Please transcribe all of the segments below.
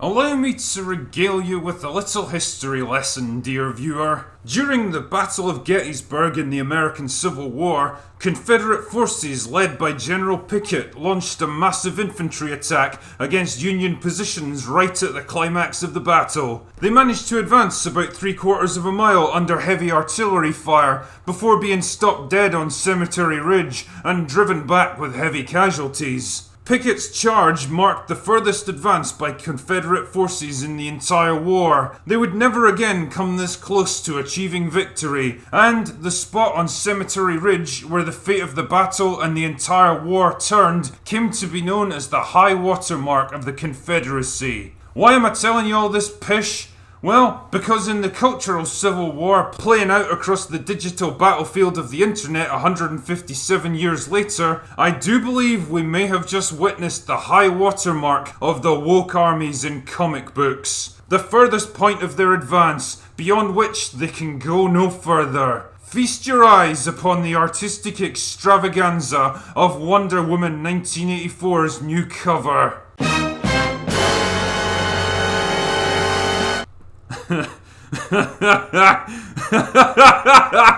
Allow me to regale you with a little history lesson, dear viewer. During the Battle of Gettysburg in the American Civil War, Confederate forces led by General Pickett launched a massive infantry attack against Union positions right at the climax of the battle. They managed to advance about 3/4 of a mile under heavy artillery fire before being stopped dead on Cemetery Ridge and driven back with heavy casualties. Pickett's charge marked the furthest advance by Confederate forces in the entire war. They would never again come this close to achieving victory, and the spot on Cemetery Ridge where the fate of the battle and the entire war turned came to be known as the high water mark of the Confederacy. Why am I telling you all this pish? Well, because in the cultural civil war playing out across the digital battlefield of the internet 157 years later, I do believe we may have just witnessed the high watermark of the woke armies in comic books. The furthest point of their advance, beyond which they can go no further. Feast your eyes upon the artistic extravaganza of Wonder Woman 1984's new cover.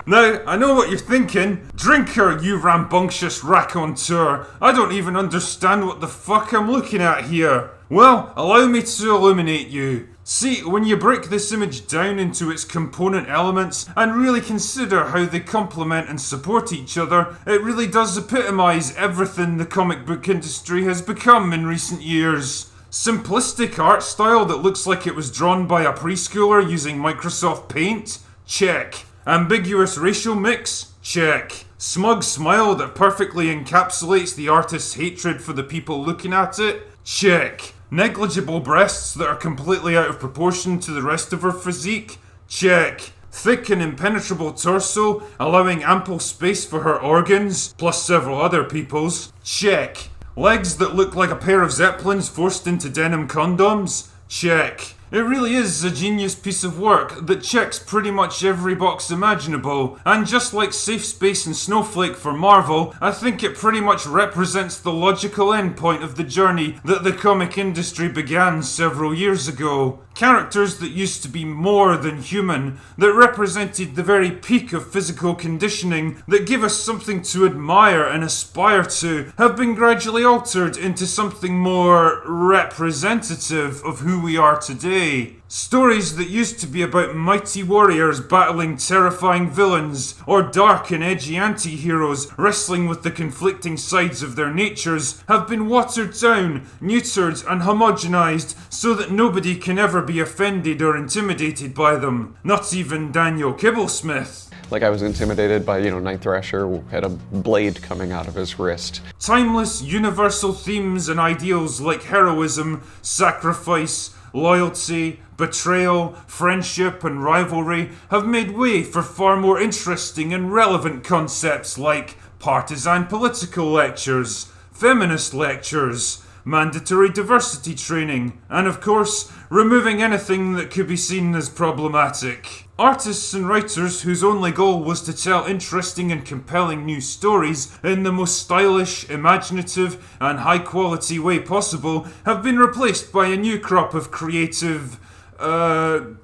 Now, I know what you're thinking. Drinker, you rambunctious raconteur. I don't even understand what the fuck I'm looking at here. Well, allow me to illuminate you. See, when you break this image down into its component elements and really consider how they complement and support each other, it really does epitomise everything the comic book industry has become in recent years. Simplistic art style that looks like it was drawn by a preschooler using Microsoft Paint? Check. Ambiguous racial mix? Check. Smug smile that perfectly encapsulates the artist's hatred for the people looking at it? Check. Negligible breasts that are completely out of proportion to the rest of her physique? Check. Thick and impenetrable torso, allowing ample space for her organs, plus several other people's? Check. Legs that look like a pair of Zeppelins forced into denim condoms? Check. It really is a genius piece of work that checks pretty much every box imaginable, and just like Safe Space and Snowflake for Marvel, I think it pretty much represents the logical endpoint of the journey that the comic industry began several years ago. Characters that used to be more than human, that represented the very peak of physical conditioning, that give us something to admire and aspire to, have been gradually altered into something more representative of who we are today. Stories that used to be about mighty warriors battling terrifying villains, or dark and edgy anti-heroes wrestling with the conflicting sides of their natures, have been watered down, neutered and homogenized so that nobody can ever be offended or intimidated by them. Not even Daniel Kibblesmith. Like I was intimidated by, Night Thrasher who had a blade coming out of his wrist. Timeless, universal themes and ideals like heroism, sacrifice, loyalty, betrayal, friendship and rivalry have made way for far more interesting and relevant concepts like partisan political lectures, feminist lectures, mandatory diversity training, and of course, removing anything that could be seen as problematic. Artists and writers whose only goal was to tell interesting and compelling new stories in the most stylish, imaginative, and high-quality way possible have been replaced by a new crop of creative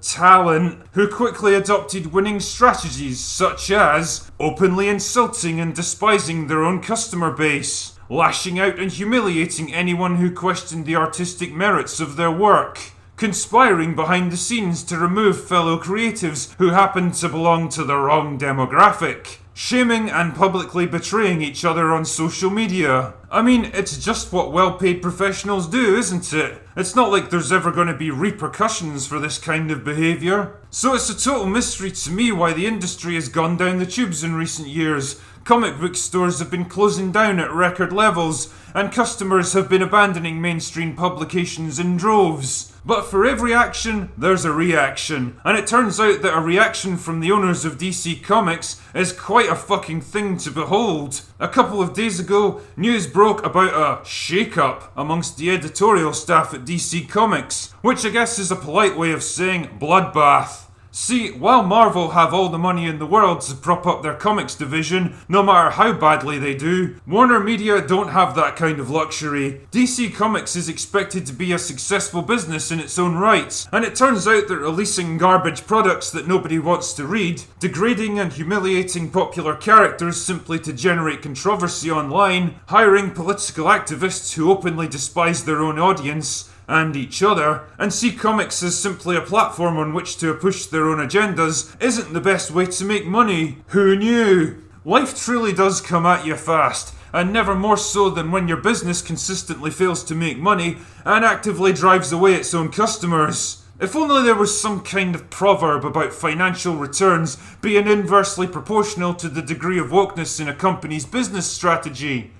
talent who quickly adopted winning strategies such as openly insulting and despising their own customer base, lashing out and humiliating anyone who questioned the artistic merits of their work, conspiring behind the scenes to remove fellow creatives who happened to belong to the wrong demographic, shaming and publicly betraying each other on social media. I mean, it's just what well-paid professionals do, isn't it? It's not like there's ever going to be repercussions for this kind of behaviour. So it's a total mystery to me why the industry has gone down the tubes in recent years. Comic book stores have been closing down at record levels, and customers have been abandoning mainstream publications in droves. But for every action, there's a reaction. And it turns out that a reaction from the owners of DC Comics is quite a fucking thing to behold. A couple of days ago, news broke about a shake-up amongst the editorial staff at DC Comics, which I guess is a polite way of saying bloodbath. See, while Marvel have all the money in the world to prop up their comics division, no matter how badly they do, Warner Media don't have that kind of luxury. DC Comics is expected to be a successful business in its own right, and it turns out that releasing garbage products that nobody wants to read, degrading and humiliating popular characters simply to generate controversy online, hiring political activists who openly despise their own audience, and each other, and see comics as simply a platform on which to push their own agendas isn't the best way to make money. Who knew? Life truly does come at you fast, and never more so than when your business consistently fails to make money and actively drives away its own customers. If only there was some kind of proverb about financial returns being inversely proportional to the degree of wokeness in a company's business strategy.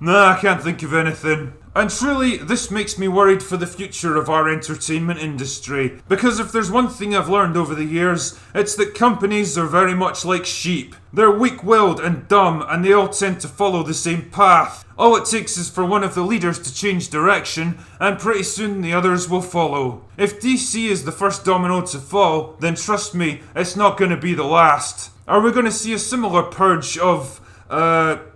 Nah, I can't think of anything. And truly, this makes me worried for the future of our entertainment industry. Because if there's one thing I've learned over the years, it's that companies are very much like sheep. They're weak-willed and dumb, and they all tend to follow the same path. All it takes is for one of the leaders to change direction, and pretty soon the others will follow. If DC is the first domino to fall, then trust me, it's not going to be the last. Are we going to see a similar purge of,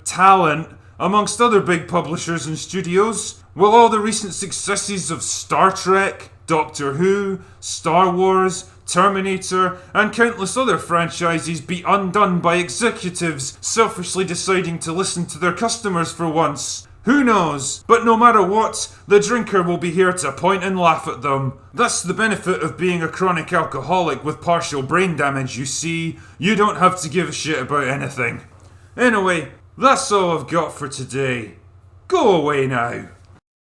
talent amongst other big publishers and studios? Will all the recent successes of Star Trek, Doctor Who, Star Wars, Terminator, and countless other franchises be undone by executives selfishly deciding to listen to their customers for once? Who knows? But no matter what, the drinker will be here to point and laugh at them. That's the benefit of being a chronic alcoholic with partial brain damage, you see. You don't have to give a shit about anything. Anyway, that's all I've got for today. Go away now.